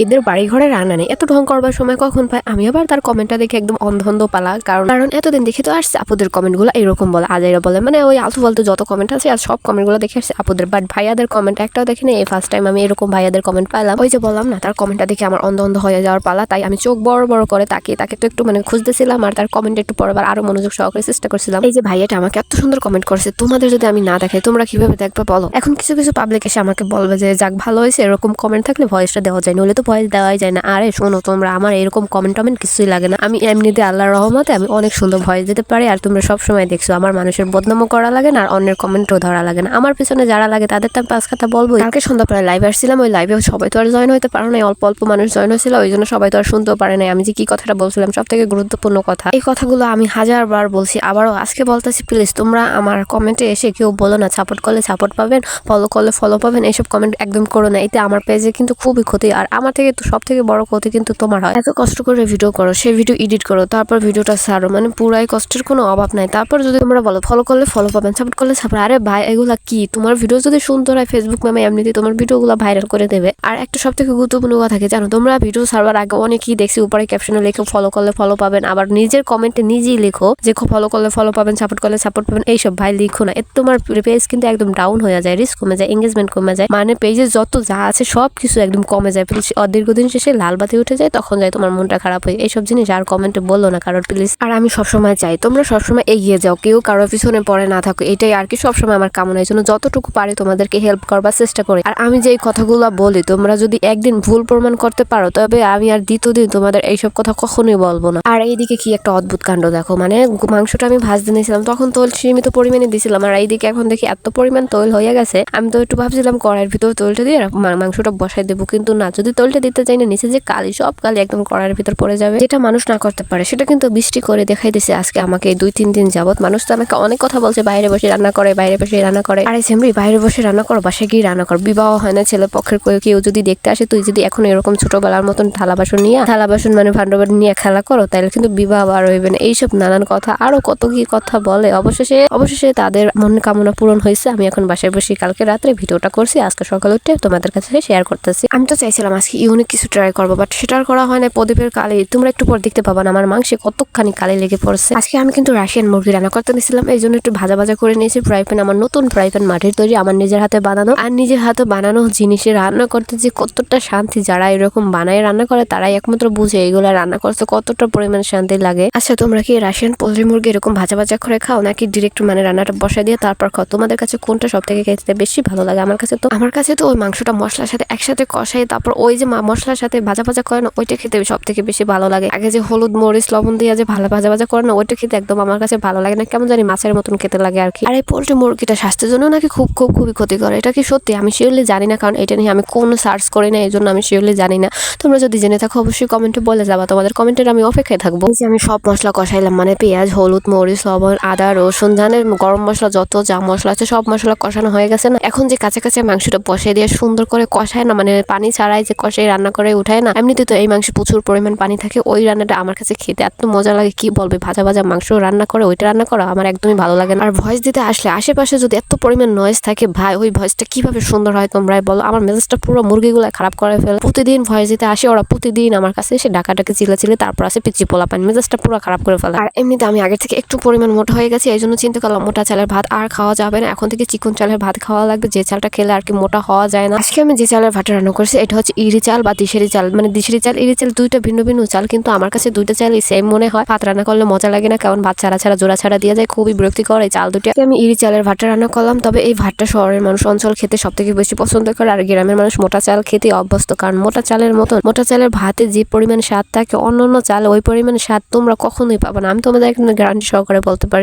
এদের বাড়ি ঘরে রান্না নেই, এত ঢং করবার সময় কখন পায়? আমি আবার তার কমেন্টটা দেখে একদম অন্ধ পালা, কারণ এতদিন দেখে তো আসছে আপুদের কমেন্ট গুলো এরকম বলে, আজাইরা বলে, মানে ওই আলতু ফালতু যত কমেন্ট আছে আর সব কমেন্ট গুলো দেখে আসছে আপুদের, বাট ভাইয়াদের কমেন্ট একটাও দেখিনি। এই ফার্স্ট টাইম আমি এরকম ভাইয়াদের কমেন্ট পাইলাম। ওই যে বললাম না, তার কমেন্টটা দেখে আমার অন্ধ হয়ে যাওয়ার পালা, তাই আমি চোখ বড় বড় করে তাকে তো একটু মানে খুঁজতেছিলাম, আর তার কমেন্ট একটু পরবার আরো মনোযোগ সহকারে চেষ্টা করছিলাম। এই যে ভাইয়াটা আমাকে এত সুন্দর কমেন্ট করছে, তোমাদের যদি আমি না দেখাই তোমরা কিভাবে দেখবে বলো? এখন কিছু কিছু পাবলিক এসে আমাকে বলবে যে যাক ভালো হয়েছে, এরকম কমেন্ট থাকলে ভয়েসটা দেওয়া যায়, নইলে তো ভয়েস দেওয়াই যায় না। আরে শোনো, তোমরা আমার এরকম কমেন্ট কিছুই লাগে না, আমি এমনিতে আল্লাহর রহমতে আমি অনেক সুন্দর ভয়েস দিতে পারি। আর তোমরা সবসময় দেখছো আমার মানুষের বদনামও করা লাগে না, আর অন্যের কমেন্টও ধরা লাগে না। আমার পিছনে যারা লাগে তাদের তো আমি পাঁচ কথা বলবো। কালকে সন্ধ্যাবেলা লাইভে আসছিলাম, ওই লাইভে সবাই তো আর জয়েন হইতে পারো নাই, অল্প অল্প মানুষ জয়েন হয়েছিল, ওই জন্য সবাই তো আর শুনতেও পারে নাই আমি যে কি কথাটা বলছিলাম। সব থেকে গুরুত্বপূর্ণ কথা, এই কথাগুলো আমি হাজারবার বলছি, আবারও আজকে বলতেছি, প্লিজ তোমরা আমার কমেন্টে এসে কেউ বলো না সাপোর্ট করলে সাপোর্ট পাবেন, ফলো করলে ফলো পাবেন, এইসব কমেন্ট একদম করো না। এতে আমার পেজে কিন্তু খুবই ক্ষতি, আর আমার থেকে তো সব থেকে বড় ক্ষতি কিন্তু তোমার হয়। এত কষ্ট করে ভিডিও করো, সেই ভিডিও এডিট করো, তারপর ভিডিওটা ছাড়ো, মানে পুরাই কষ্টের কোনো অভাব নাই। তারপর যদি তোমরা বলো ফলো করলে ফলো পাবেন, সাপোর্ট করলে সাপোর্ট, আরে ভাই এগুলা কি? তোমার ভিডিও যদি সুন্দর হয়, ফেসবুক ম্যামে এমনিতে তোমার ভিডিওগুলো ভাইরাল করে দেবে। আর একটা সব থেকে গুরুত্বপূর্ণ কথা থাকে জানো, তোমরা ভিডিও ছাড়বার আগে অনেকেই দেখছি উপরে ক্যাপশনে লেখো ফলো করলে ফলো পাবেন, আবার নিজের কমেন্টে নিজেই লেখো যে ফলো করলে ফলো পাবেন, সাপোর্ট করলে সাপোর্ট পাবেন। এইসব ভাই লিখো না, এতে তোমার পেজ কিন্তু একদম ডাউন হয়ে যায়, রিস্ক কমে যায়, এঙ্গেজমেন্ট কমে যায়, মানে পেজে যত যা আছে সব কিছু একদম কমে যায়। দীর্ঘদিন শেষে লাল বাতি উঠে যায়, তখন যায় তোমার মনটা খারাপ হয়। এইসব জিনিস আর কমেন্টে বললো না কারোর প্লিজ। আর আমি সবসময় চাই তোমরা সবসময় এগিয়ে যাও, কেউ কারোর পিছনে পড়ে না থাকো, এটাই আর কি সবসময় আমার কামনা। এই জন্য যতটুকু পারি তোমাদেরকে হেল্প করবার চেষ্টা করি। আর আমি যে কথাগুলো বলি, তোমরা যদি একদিন ভুল প্রমাণ করতে পারো, তবে আমি আর দ্বিতীয় দিন তোমাদের এইসব কথা কখনোই বলবো না। আর এইদিকে কি একটা অদ্ভুত কাণ্ড দেখো, মানে মাংসটা আমি ভাজতে নিয়েছিলাম, তখন তৈল সীমিত পরিমাণে দিয়েছিলাম, আর এইদিকে এখন দেখি এত পরিমাণ তৈল হয়ে গেছে। আমি তো একটু ভাবছিলাম কড়াইয়ের ভিতর তৈলটা দিয়ে মাংসটা বসাই দেবো, কিন্তু না, যদি তৈলটা দিতে চাই না, নিচে যে কালি, সব কালি একদম কড়াইয়ের ভিতর পড়ে যাবে। যেটা মানুষ না করতে পারে সেটা কিন্তু বৃষ্টি করে দেখাই দিছে আজকে আমাকে। 2-3 দিন যাবত মানুষ তো আমাকে অনেক কথা বলছে, বাইরে বসে রান্না করে, বাইরে বসে রান্না করে। আরে সেমরি, বাইরে বসে রান্না করো, বাসায় গিয়ে রান্না কর। বিবাহ হয় না ছেলে পক্ষের কেউ যদি দেখতে আসে, তুই যদি এখন এরকম ছোটবেলার মতন থালা বাসন মানে ভান্ডার নিয়ে খেলা করো, তাহলে কিন্তু বিবাহ আর হইবে না। এইসব নানান কথা, আরো কত কি কথা বলে। অবশেষে তাদের মন কামনা পূরণ হয়েছে। আমি এখন বাসায় বসে কালকে রাত্রে ভিডিওটা করছি, আজকে সকালে উঠে তোমাদের কাছে শেয়ার করতেছি। আমি তো চাইছিলাম আজকে ইউনিক কিছু ট্রাই করবো, বাট সেটা করা হয় না। প্রদীপের কালি তোমরা একটু পর দেখতে পাবা না আমার মাংসে কতখানি কালি লেগে পড়ছে। আজকে আমি কিন্তু রাশিয়ান মুরগি রান্না করতে নিয়েছিলাম, এই জন্য একটু ভাজা করে নিয়েছি। ফ্রাই প্যান, আমার নতুন ফ্রাই প্যান, মাটির তৈরি, আমার নিজের হাতে বানানো। আর নিজের হাতে বানানো জিনিসে রান্না করতে যে কতটা শান্তি, যারা এরকম বানায় রান্না করে তারাই একমাত্র বুঝে এগুলা রান্না করতে কতটা পরিমাণ শান্তি লাগে। আচ্ছা, তোমরা কি রাশিয়ান পোলট্রি মুরগি এরকম ভাজা করে খাও, নাকি ডিরেক্ট মানে রান্নাটা বসাই দিয়ে তারপর খাও? তোমাদের কাছে কোনটা সব থেকে খেতে বেশি ভালো লাগে? আমার কাছে তো ওই মাংসটা মশলার সাথে একসাথে কষাই, তারপর ওই যে মশলার সাথে ভাজা করে না, ওইটা খেতে সব থেকে বেশি ভালো লাগে। আগে যে হলুদ মরিচ লবণ দিয়ে যে ভাজা করে না, ওইটা খেতে একদম আমার কাছে ভালো লাগে না, কেমন জানি মাছের মতন খেতে লাগে আর কি। আর এই পোল্ট্রি মুরগিটা স্বাস্থ্যের জন্য নাকি খুবই ক্ষতিকর, এটা কি সত্যি? আমি শিওরলি জানি না, কারণ এটা নিয়ে আমি কোনো সার্চ করি না, এই জন্য আমি শিওরলি জানি না। তোমরা যদি জেনে থাকো অবশ্যই কমেন্টে বলে যাবা, তোমাদের কমেন্টের আমি অপেক্ষায় থাকবো। যে আমি সব মশলা কষাইলাম, মানে পেঁয়াজ, হলুদ, মরিচ, লবণ, আদা, রসুন, জানের গরম মশলা, যত যা মশলা আছে সব মশলা কষানো হয়ে গেছে না। এখন যে কাছে মাংসটা বসিয়ে দিয়ে সুন্দর করে কষায় না, মানে পানি ছাড়াই যে কষাই রান্না করে উঠায় না, এমনিতে তো এই মাংসে প্রচুর পরিমাণ পানি থাকে। ওই রান্নাটা আমার কাছে খেতে এত মজা লাগে, কি বলবে। ভাজা মাংস রান্না করে ওইটা রান্না করা আমার একদমই ভালো লাগে না। আর ভয়েস দিতে আসলে আশেপাশে যদি এত পরিমাণ নয়েজ থাকে, ভাই ওই ভয়েসটা কিভাবে সুন্দর হয় তোমরাই বলো। আমার মেজাজটা পুরো মুরগিগুলো খারাপ করে ফেলে। প্রতিদিন ভয়েস দিতে আসে ওরা, প্রতিদিন আমার কাছে এসে ডাকাটাকে চিল্লাচিল্লি, তারপর আসে পিচ্ছি পোলাপান, মেজাজটা পুরো খারাপ করে ফেলে। আর এমনিতে আমি আগের থেকে একটু পরিমাণ মোটা হয়ে গেছি, এই জন্য চিন্তা করলাম মোটা চালের ভাত আর খাওয়া যাবে না, এখন থেকে চিকন চালের ভাত খাওয়া লাগবে, যে চালটা খেলে আর কি মোটা হওয়া যায় না। আজকে আমি যে চালের ভাতটা রান্না করছি এটা হচ্ছে ইরি চাল বা দিশেরি চাল, মানে দিশেরি চাল ইরি চাল দুইটা ভিন্ন চাল, কিন্তু আমার কাছে দুইটা চালই সেম মনে হয়। ভাত রান্না করলে মজা লাগে না, কারণ ভাত ছাড়া জোড়া ছাড়া দিয়ে যায়, খুবই বিরক্তিকর এই চাল দুটি। আমি ইরি চালের ভাতটা রান্না করলাম, তবে এই ভাতটা শহরের মানুষ অঞ্চল খেতে সব থেকে বেশি পছন্দ করে, আর গ্রামের মানুষ মোটা চাল খেতে অভ্যস্ত, কারণ মোটা চালের ভাতে যে পরিমাণ স্বাদ থাকে অন্য চাল ওই পরিমাণ স্বাদ তোমরা কখনোই পাবে না, আমি তোমাদের গ্যারান্টি সহকারে বলতে পারি।